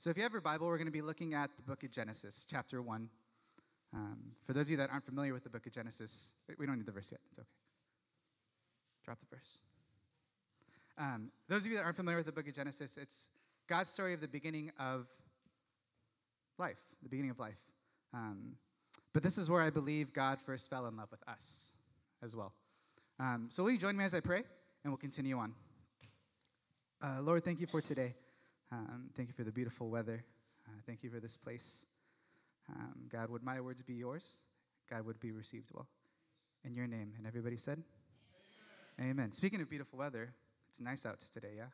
So if you have your Bible, we're going to be looking at the book of Genesis, chapter 1. For those of you that aren't familiar with the book of Genesis, we don't need the verse yet. It's okay. Drop the verse. Those of you that aren't familiar with the book of Genesis, it's God's story of the beginning of life, the beginning of life. But this is where I believe God first fell in love with us as well. So will you join me as I pray, and we'll continue on. Lord, thank you for today. Thank you for the beautiful weather. Thank you for this place. God, would my words be yours? God, would be received well. In your name. And everybody said? Amen. Amen. Speaking of beautiful weather, it's nice out today, yeah?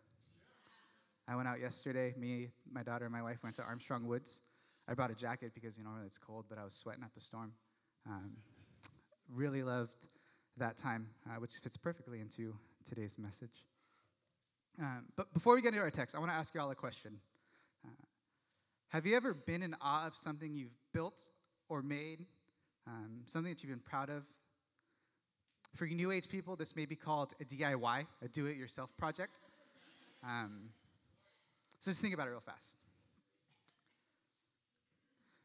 I went out yesterday. Me, my daughter, and my wife went to Armstrong Woods. I brought a jacket because, it's cold, but I was sweating up a storm. Really loved that time, which fits perfectly into today's message. But before we get into our text, I want to ask you all a question. Have you ever been in awe of something you've built or made, something that you've been proud of? For you New Age people, this may be called a DIY, a do-it-yourself project. So just think about it real fast.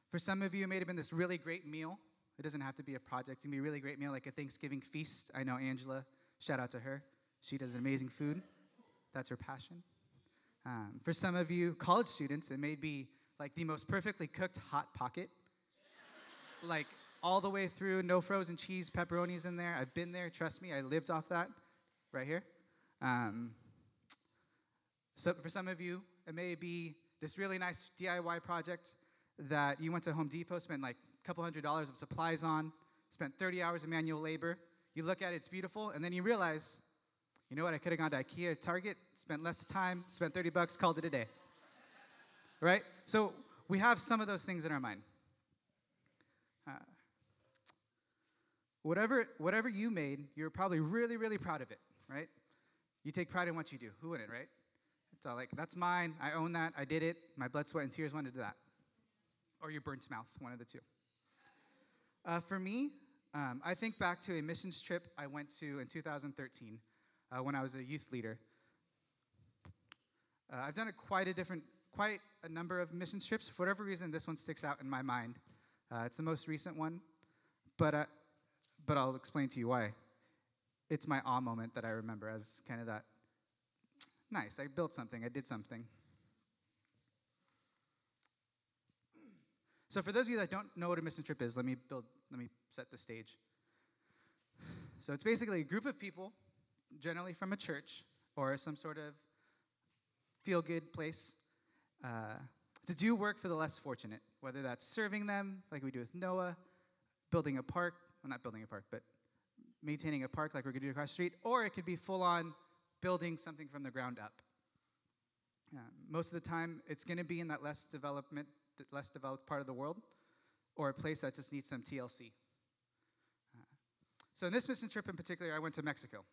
For some of you, it may have been this really great meal. It doesn't have to be a project. It can be a really great meal, like a Thanksgiving feast. I know Angela, shout out to her. She does amazing food. That's her passion. For some of you college students, it may be like the most perfectly cooked Hot Pocket. Like all the way through, no frozen cheese, pepperonis in there. I've been there, trust me, I lived off that right here. So for some of you, it may be this really nice DIY project that you went to Home Depot, spent like a couple $100s of supplies on, spent 30 hours of manual labor. You look at it, it's beautiful, and then you realize, you know what, I could have gone to IKEA, Target, spent less time, spent $30, called it a day. Right? So we have some of those things in our mind. Whatever you made, you're probably really, really proud of it, right? You take pride in what you do. Who wouldn't, right? It's all like, that's mine, I own that, I did it, my blood, sweat, and tears went into that. Or your burnt mouth, one of the two. For me, I think back to a missions trip I went to in 2013 when I was a youth leader. I've done quite a number of mission trips. For whatever reason, this one sticks out in my mind. It's the most recent one, but I'll explain to you why. It's my awe moment that I remember as kind of that, nice, I built something, I did something. So for those of you that don't know what a mission trip is, let me set the stage. So it's basically a group of people, generally from a church or some sort of feel-good place, to do work for the less fortunate, whether that's serving them, like we do with Noah, building a park, well, not building a park, but maintaining a park like we're going to do across the street, or it could be full-on building something from the ground up. Most of the time, it's going to be in that less developed part of the world, or a place that just needs some TLC. So in this mission trip in particular, I went to Mexico.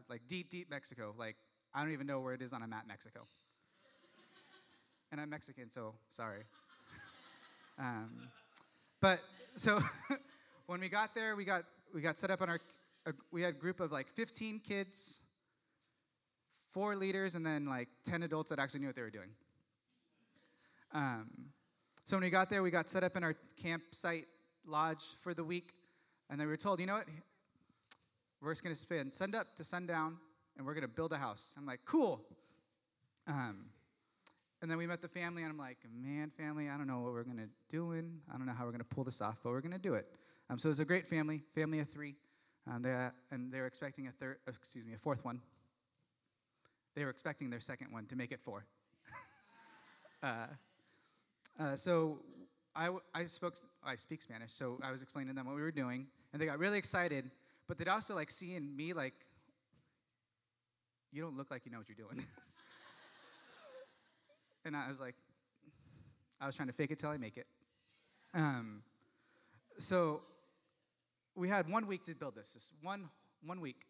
Like deep, deep Mexico. Like, I don't even know where it is on a map, Mexico. And I'm Mexican, so sorry. But so when we got there, we got set up on we had a group of like 15 kids, 4 leaders, and then like 10 adults that actually knew what they were doing. So when we got there, we got set up in our campsite lodge for the week, and then we were told, you know what, we're just going to spend sunup to sundown, and we're going to build a house. I'm like, cool. And then we met the family, and I'm like, man, family, I don't know what we're going to do. I don't know how we're going to pull this off, but we're going to do it. So it was a great family of 3, and they were expecting a fourth one. They were expecting their second one to make it 4. So I speak Spanish, so I was explaining to them what we were doing, and they got really excited, but they'd also like seeing me like, you don't look like you know what you're doing. And I was like, I was trying to fake it till I make it. So we had 1 week to build this, just one week.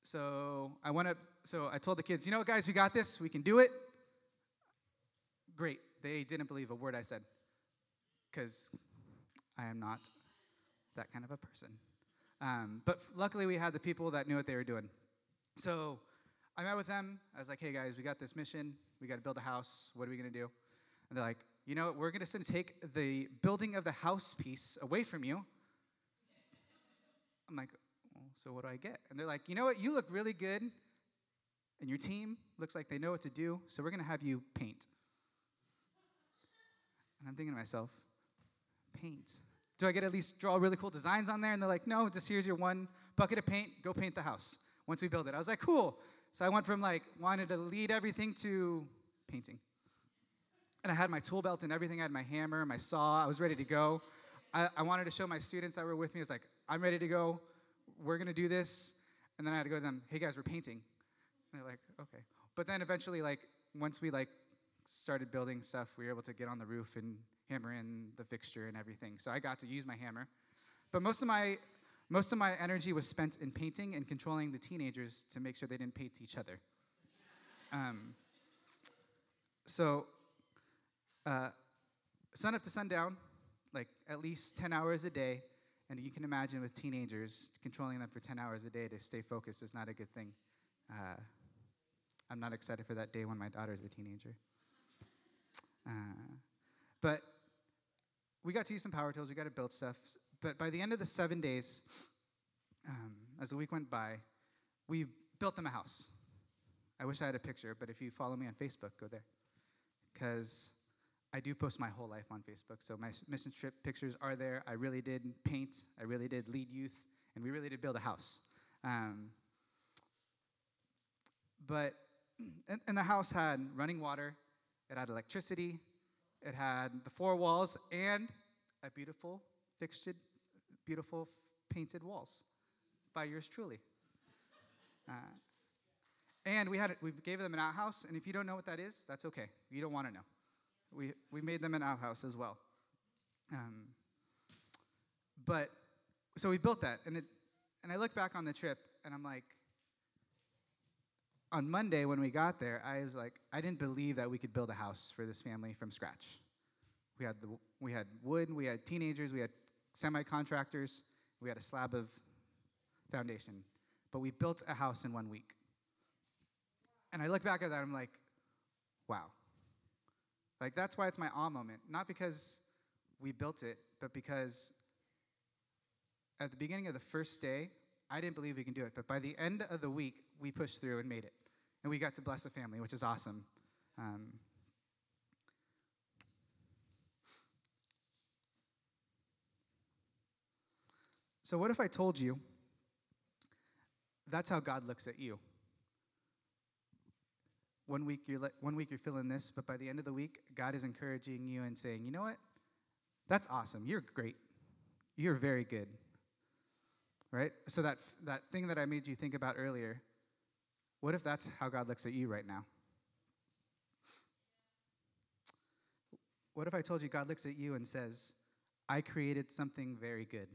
So I told the kids, you know what, guys, we got this, we can do it. Great. They didn't believe a word I said, because I am not that kind of a person. But luckily, we had the people that knew what they were doing. So I met with them. I was like, hey, guys, we got this mission. We got to build a house. What are we going to do? And they're like, you know what? We're going to take the building of the house piece away from you. I'm like, well, so what do I get? And they're like, you know what? You look really good, and your team looks like they know what to do, so we're going to have you paint. And I'm thinking to myself, paint? Do I get to at least draw really cool designs on there? And they're like, no, just here's your one bucket of paint. Go paint the house once we build it. I was like, cool. So I went from wanted to lead everything to painting. And I had my tool belt and everything. I had my hammer, my saw. I was ready to go. I wanted to show my students that were with me. I was like, I'm ready to go. We're going to do this. And then I had to go to them, hey, guys, we're painting. And they're like, okay. But then eventually, once we, started building stuff, we were able to get on the roof and hammer in the fixture and everything. So I got to use my hammer. But most of my energy was spent in painting and controlling the teenagers to make sure they didn't paint each other. Sun up to sundown, at least 10 hours a day. And you can imagine with teenagers, controlling them for 10 hours a day to stay focused is not a good thing. I'm not excited for that day when my daughter's a teenager. But we got to use some power tools. We got to build stuff. But by the end of the 7 days, as the week went by, we built them a house. I wish I had a picture, but if you follow me on Facebook, go there. Because I do post my whole life on Facebook, so my mission trip pictures are there. I really did paint. I really did lead youth, and we really did build a house. And the house had running water. It had electricity. It had the 4 walls and a beautiful painted walls by yours truly. And we gave them an outhouse, and if you don't know what that is, that's okay. You don't want to know. We made them an outhouse as well. So we built that, and I look back on the trip, and I'm like, on Monday when we got there, I was like, I didn't believe that we could build a house for this family from scratch. We had wood, we had teenagers, we had semi-contractors, we had a slab of foundation, but we built a house in 1 week. And I look back at that, I'm like, wow. That's why it's my awe moment. Not because we built it, but because at the beginning of the first day, I didn't believe we can do it. But by the end of the week, we pushed through and made it. And we got to bless the family, which is awesome. So what if I told you that's how God looks at you? 1 week you're feeling this, but by the end of the week, God is encouraging you and saying, you know what? That's awesome. You're great. You're very good. Right? So that thing that I made you think about earlier, what if that's how God looks at you right now? What if I told you God looks at you and says, I created something very good?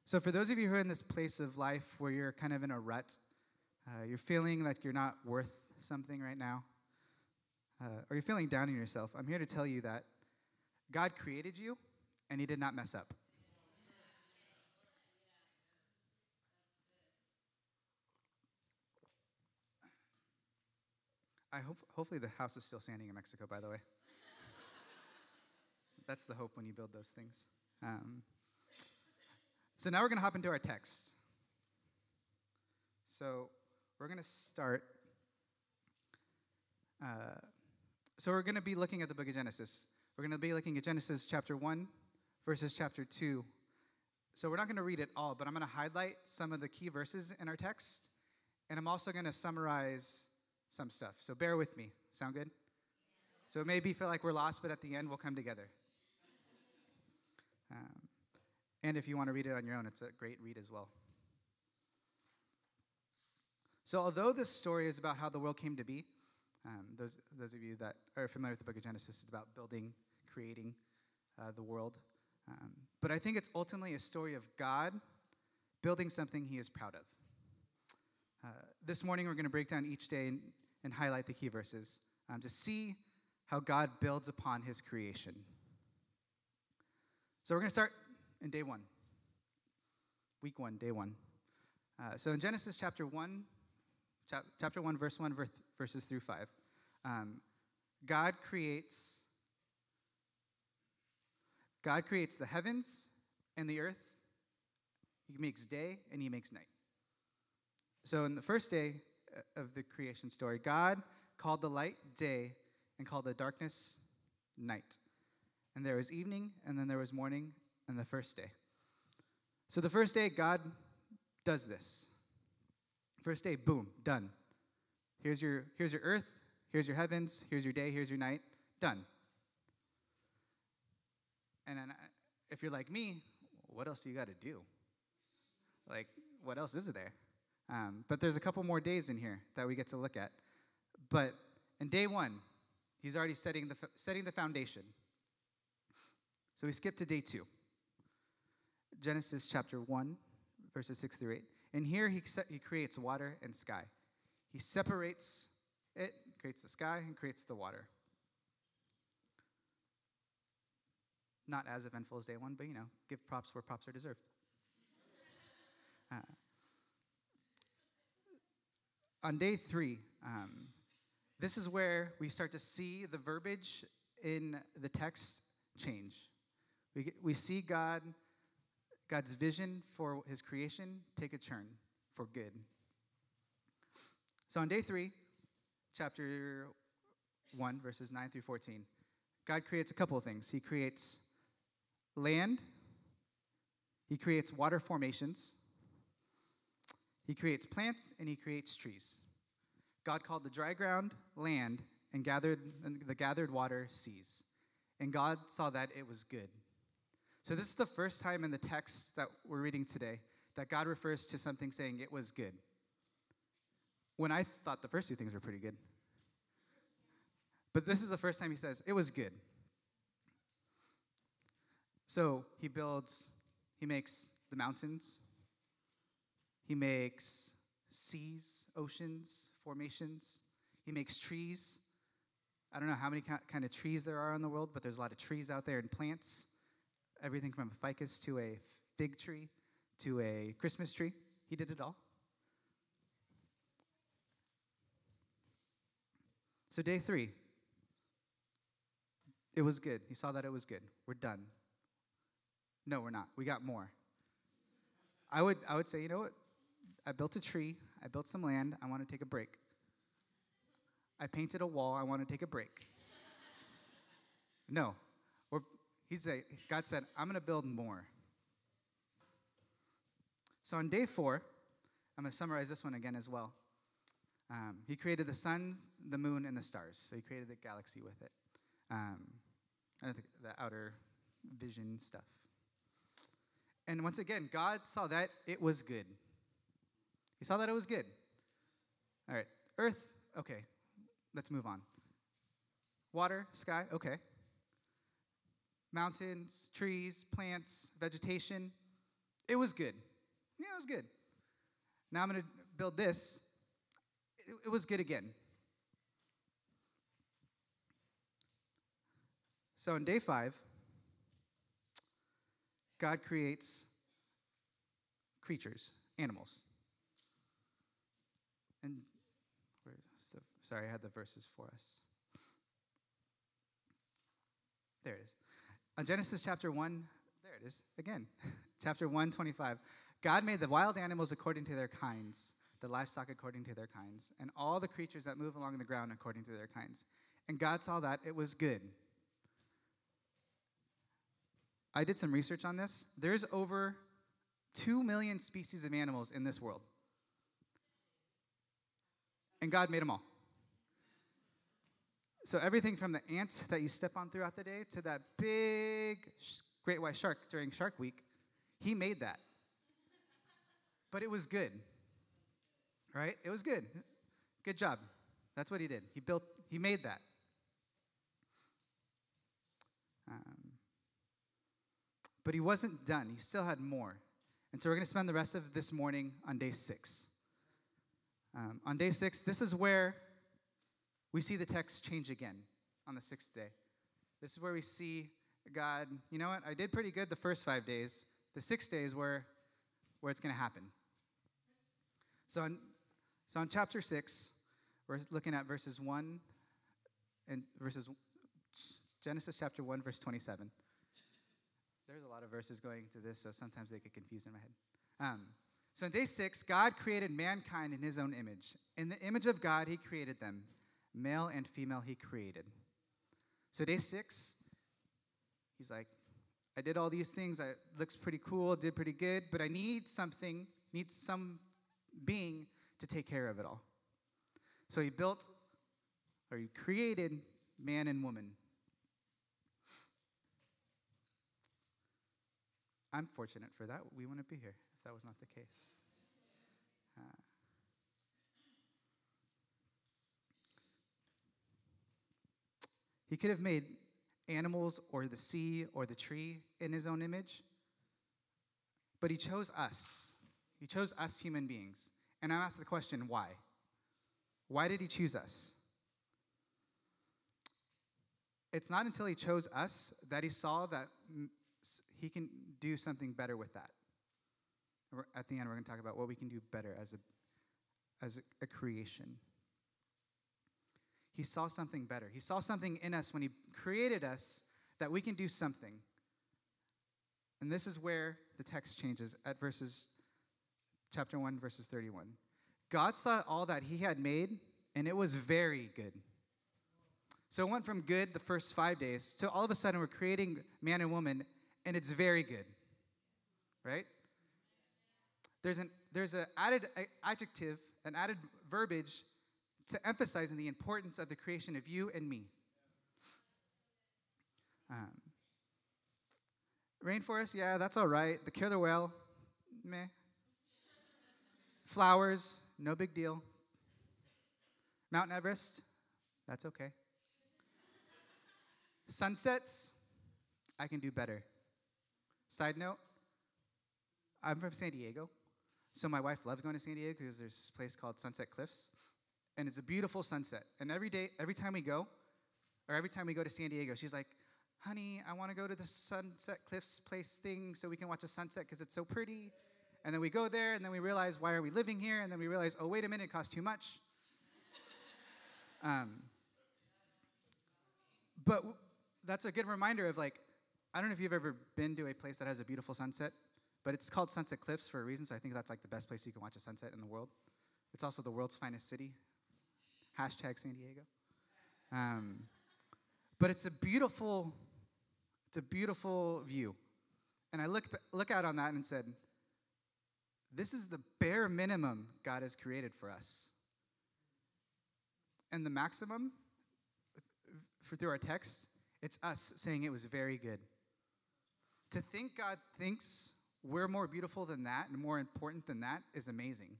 So for those of you who are in this place of life where you're kind of in a rut, you're feeling like you're not worth something right now, or you're feeling down on yourself, I'm here to tell you that God created you, and he did not mess up. Hopefully the house is still standing in Mexico, by the way. That's the hope when you build those things. So now we're going to hop into our text. So we're going to start. So we're going to be looking at the book of Genesis. We're going to be looking at Genesis chapter 1 versus chapter 2. So we're not going to read it all, but I'm going to highlight some of the key verses in our text, and I'm also going to summarize some stuff. So bear with me. Sound good? So it may feel like we're lost, but at the end we'll come together. And if you want to read it on your own, it's a great read as well. So although this story is about how the world came to be, those of you that are familiar with the book of Genesis, it's about building, creating the world. But I think it's ultimately a story of God building something he is proud of. This morning we're going to break down each day and highlight the key verses to see how God builds upon his creation. So we're going to start in day 1. Week 1, day 1. So in Genesis chapter 1, chapter 1, verse 1, verses through 5, God creates the heavens and the earth. He makes day and he makes night. So in the first day of the creation story, God called the light day and called the darkness night. And there was evening, and then there was morning, and the first day. So the first day, God does this. First day, boom, done. Here's your earth, here's your heavens, here's your day, here's your night, done. And then if you're like me, what else do you got to do? Like, what else is there? But there's a couple more days in here that we get to look at. But in day 1, he's already setting the foundation. So we skip to day 2. Genesis chapter 1, verses 6 through 8. And here he creates water and sky. He separates it, creates the sky, and creates the water. Not as eventful as day 1, but, give props where props are deserved. On day 3, this is where we start to see the verbiage in the text change. We see God's vision for his creation take a turn for good. So on day 3, chapter 1, verses 9 through 14, God creates a couple of things. He creates land. He creates water formations. He creates plants, and he creates trees. God called the dry ground land and the gathered water seas. And God saw that it was good. So this is the first time in the text that we're reading today that God refers to something saying it was good. When I thought the first 2 things were pretty good. But this is the first time he says it was good. So he makes the mountains. He makes seas, oceans, formations. He makes trees. I don't know how many kind of trees there are in the world, but there's a lot of trees out there and plants. Everything from a ficus to a fig tree to a Christmas tree. He did it all. So day 3, it was good. He saw that it was good. We're done. No, we're not. We got more. I would say, you know what? I built a tree. I built some land. I want to take a break. I painted a wall. I want to take a break. No. God said, I'm going to build more. So on day 4, I'm going to summarize this one again as well. He created the sun, the moon, and the stars. So he created the galaxy with it. I think the outer vision stuff. And once again, God saw that it was good. He saw that it was good. All right, earth, okay, let's move on. Water, sky, okay. Mountains, trees, plants, vegetation, it was good. Yeah, it was good. Now I'm going to build this. It was good again. So on day 5, God creates creatures, animals. And sorry, I had the verses for us. There it is. On Genesis chapter 1, there it is, again. Chapter 1:25. God made the wild animals according to their kinds, the livestock according to their kinds, and all the creatures that move along the ground according to their kinds. And God saw that it was good. I did some research on this. There's over 2 million species of animals in this world. And God made them all. So everything from the ant that you step on throughout the day to that big great white shark during Shark Week, he made that. But it was good. Right? It was good. Good job. That's what he did. He made that. But he wasn't done. He still had more. And so we're going to spend the rest of this morning on day 6. On day 6, this is where we see the text change again on the 6th day. This is where we see God, you know what? I did pretty good the first 5 days. The 6th day is where it's going to happen. So in chapter 6, we're looking at verses 1 and Genesis chapter 1, verse 27. There's a lot of verses going into this, so sometimes they get confused in my head. So in day 6, God created mankind in his own image. In the image of God, he created them. Male and female, he created. So day 6, he's like, I did all these things. It looks pretty cool, did pretty good, but I need some being to take care of it all. So he created man and woman. I'm fortunate for that. We wouldn't be here if that was not the case. He could have made animals or the sea or the tree in his own image, but he chose us. He chose us human beings. And I ask the question, why? Why did he choose us? It's not until he chose us that he saw that he can do something better with that. At the end, we're going to talk about what we can do better as a creation. He saw something better. He saw something in us when he created us that we can do something. And this is where the text changes at chapter 1, verses 31. God saw all that he had made, and it was very good. So it went from good the first 5 days to all of a sudden we're creating man and woman, and it's very good, right? There's an added adjective, an added verbiage to emphasizing the importance of the creation of you and me. Rainforest, yeah, that's all right. The killer whale, meh. Flowers, no big deal. Mount Everest, that's okay. Sunsets, I can do better. Side note, I'm from San Diego, so my wife loves going to San Diego because there's this place called Sunset Cliffs, and it's a beautiful sunset. And every time we go to San Diego, she's like, honey, I want to go to the Sunset Cliffs place thing so we can watch the sunset because it's so pretty. And then we go there, and then we realize, why are we living here? And then we realize, oh, wait a minute, it costs too much. But that's a good reminder of, like, I don't know if you've ever been to a place that has a beautiful sunset, but it's called Sunset Cliffs for a reason, so I think that's, like, the best place you can watch a sunset in the world. It's also the world's finest city. Hashtag San Diego. But it's a beautiful view. And I look out on that and said, this is the bare minimum God has created for us. And the maximum, through our text, it's us saying it was very good. To think God thinks we're more beautiful than that and more important than that is amazing.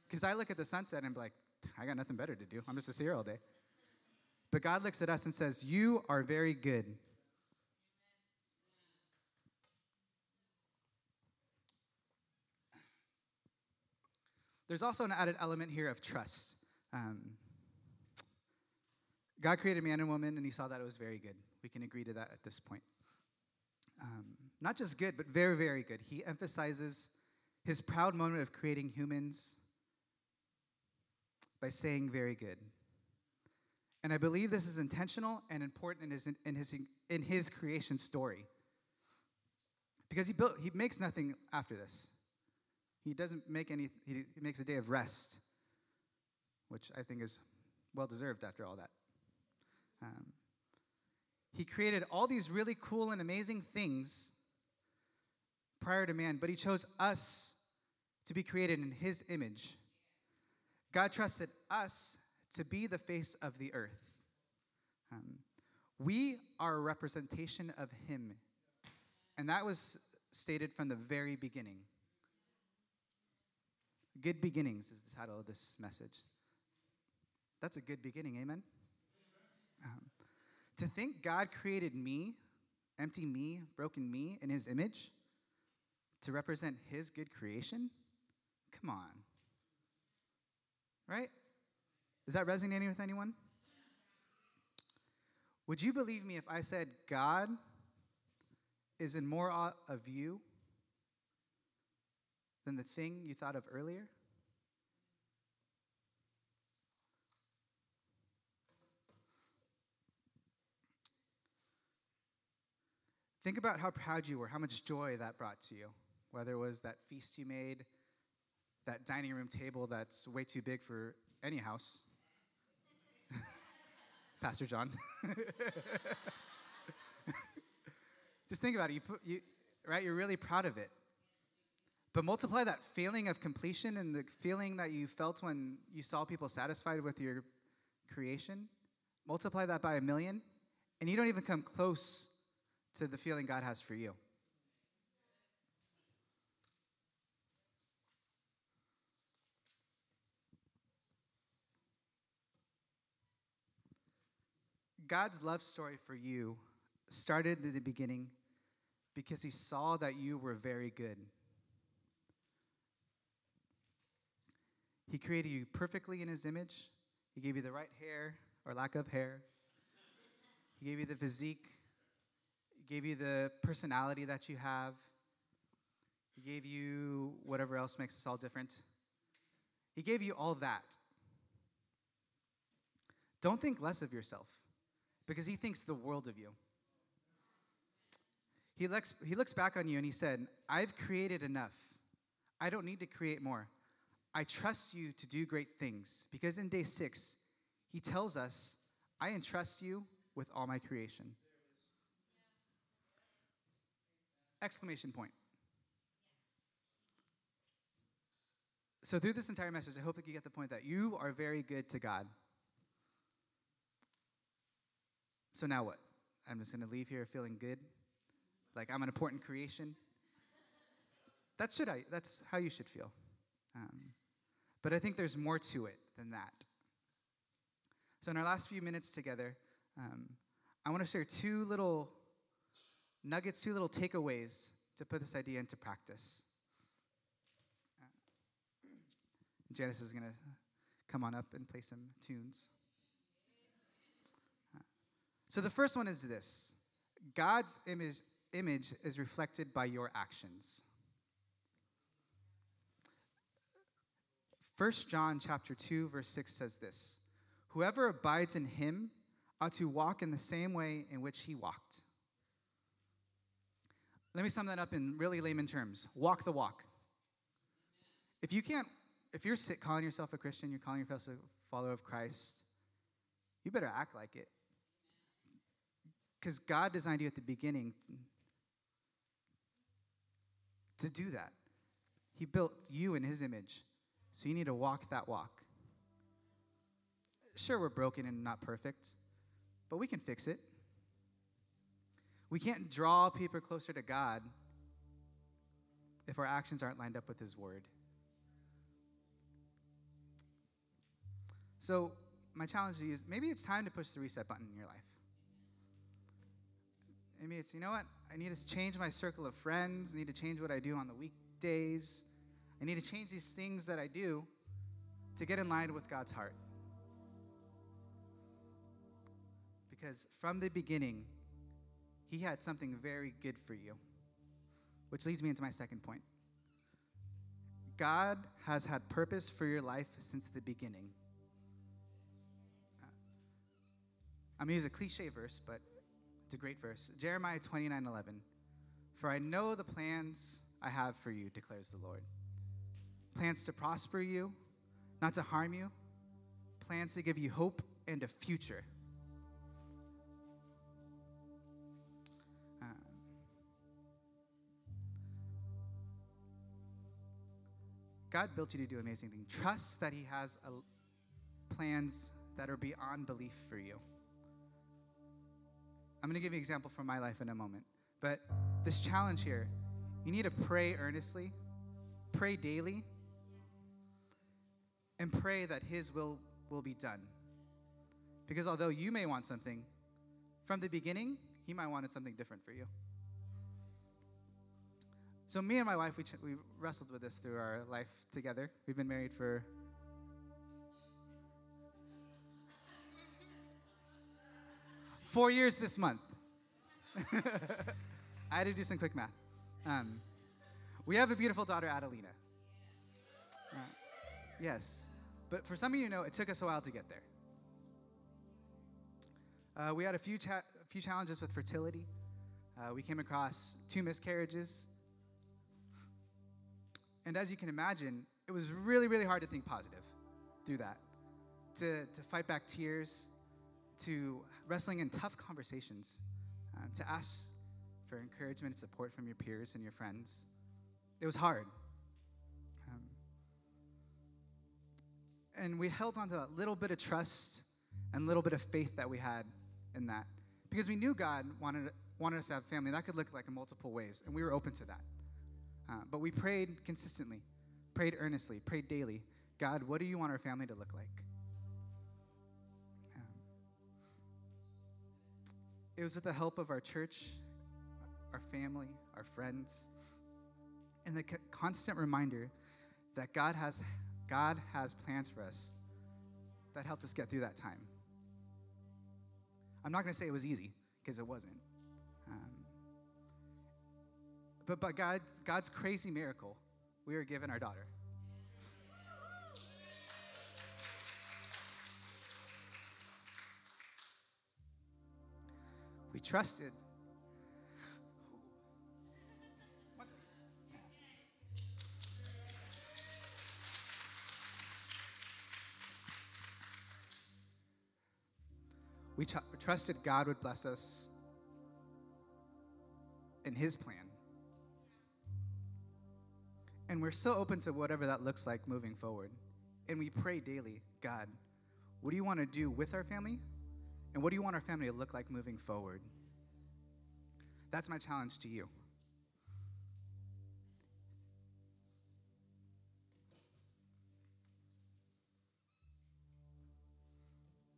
Because I look at the sunset and be like, I got nothing better to do. I'm just to sit here all day. But God looks at us and says, you are very good. There's also an added element here of trust. God created man and woman, and he saw that it was very good. We can agree to that at this point. Not just good, but very, very good. He emphasizes his proud moment of creating humans by saying very good. And I believe this is intentional and important in his creation story. Because he makes nothing after this. He doesn't make he makes a day of rest, which I think is well-deserved after all that. He created all these really cool and amazing things prior to man, but he chose us to be created in his image. God trusted us to be the face of the earth. We are a representation of him, and that was stated from the very beginning. Good beginnings is the title of this message. That's a good beginning, amen? To think God created me, empty me, broken me in his image to represent his good creation? Come on. Right? Is that resonating with anyone? Would you believe me if I said God is in more awe of you than the thing you thought of earlier? Think about how proud you were, how much joy that brought to you, whether it was that feast you made, that dining room table that's way too big for any house. Pastor John. Just think about it. Right? You're really proud of it. But multiply that feeling of completion and the feeling that you felt when you saw people satisfied with your creation. Multiply that by 1,000,000, and you don't even come close to the feeling God has for you. God's love story for you started in the beginning because he saw that you were very good. He created you perfectly in his image. He gave you the right hair or lack of hair. He gave you the physique. He gave you the personality that you have. He gave you whatever else makes us all different. He gave you all that. Don't think less of yourself, because he thinks the world of you. He looks back on you and he said, I've created enough. I don't need to create more. I trust you to do great things, because in day 6, he tells us, I entrust you with all my creation. Exclamation point. So through this entire message, I hope that you get the point that you are very good to God. So now what? I'm just going to leave here feeling good, like I'm an important creation. That's how you should feel. But I think there's more to it than that. So in our last few minutes together, I want to share 2 little nuggets, 2 little takeaways to put this idea into practice. Janice is going to come on up and play some tunes. So the first one is this. God's image is reflected by your actions. 1 John chapter 2, verse 6 says this. Whoever abides in him ought to walk in the same way in which he walked. Let me sum that up in really layman terms. Walk the walk. If you're calling yourself a Christian, you're calling yourself a follower of Christ, you better act like it. Because God designed you at the beginning to do that. He built you in his image. So you need to walk that walk. Sure, we're broken and not perfect, but we can fix it. We can't draw people closer to God if our actions aren't lined up with his word. So my challenge to you is maybe it's time to push the reset button in your life. Maybe it's, you know what? I need to change my circle of friends. I need to change what I do on the weekdays. I need to change these things that I do to get in line with God's heart. Because from the beginning, he had something very good for you. Which leads me into my second point. God has had purpose for your life since the beginning. I'm going to use a cliche verse, but it's a great verse. Jeremiah 29:11. For I know the plans I have for you, declares the Lord. Plans to prosper you, not to harm you. Plans to give you hope and a future. God built you to do amazing things. Trust that he has plans that are beyond belief for you. I'm going to give you an example from my life in a moment. But this challenge here, you need to pray earnestly, pray daily, and pray that his will be done. Because although you may want something, from the beginning, he might wanted something different for you. So me and my wife, we wrestled with this through our life together. We've been married for 4 years this month. I had to do some quick math. We have a beautiful daughter, Adelina. Yes. But for some of you know, it took us a while to get there. We had a few challenges with fertility. We came across 2 miscarriages. And as you can imagine, it was really, really hard to think positive through that, to fight back tears, to wrestling in tough conversations, to ask for encouragement and support from your peers and your friends. It was hard. And we held on to that little bit of trust and little bit of faith that we had in that, because we knew God wanted us to have a family. That could look like in multiple ways, and we were open to that. But we prayed consistently, prayed earnestly, prayed daily. God, what do you want our family to look like? It was with the help of our church, our family, our friends, and the constant reminder that God has plans for us that helped us get through that time. I'm not going to say it was easy, because it wasn't. But by God's crazy miracle, we were given our daughter. We trusted. We trusted God would bless us in His plan. And we're so open to whatever that looks like moving forward. And we pray daily, God, what do you want to do with our family? And what do you want our family to look like moving forward? That's my challenge to you.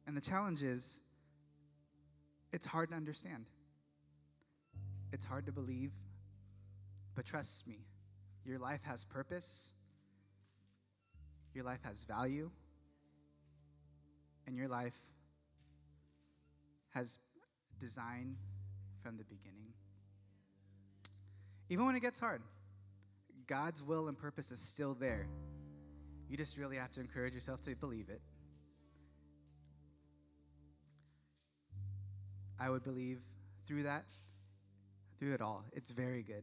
And the challenge is, it's hard to understand. It's hard to believe, but trust me, your life has purpose, your life has value, and your life has design from the beginning. Even when it gets hard, God's will and purpose is still there. You just really have to encourage yourself to believe it. I would believe through it all, it's very good.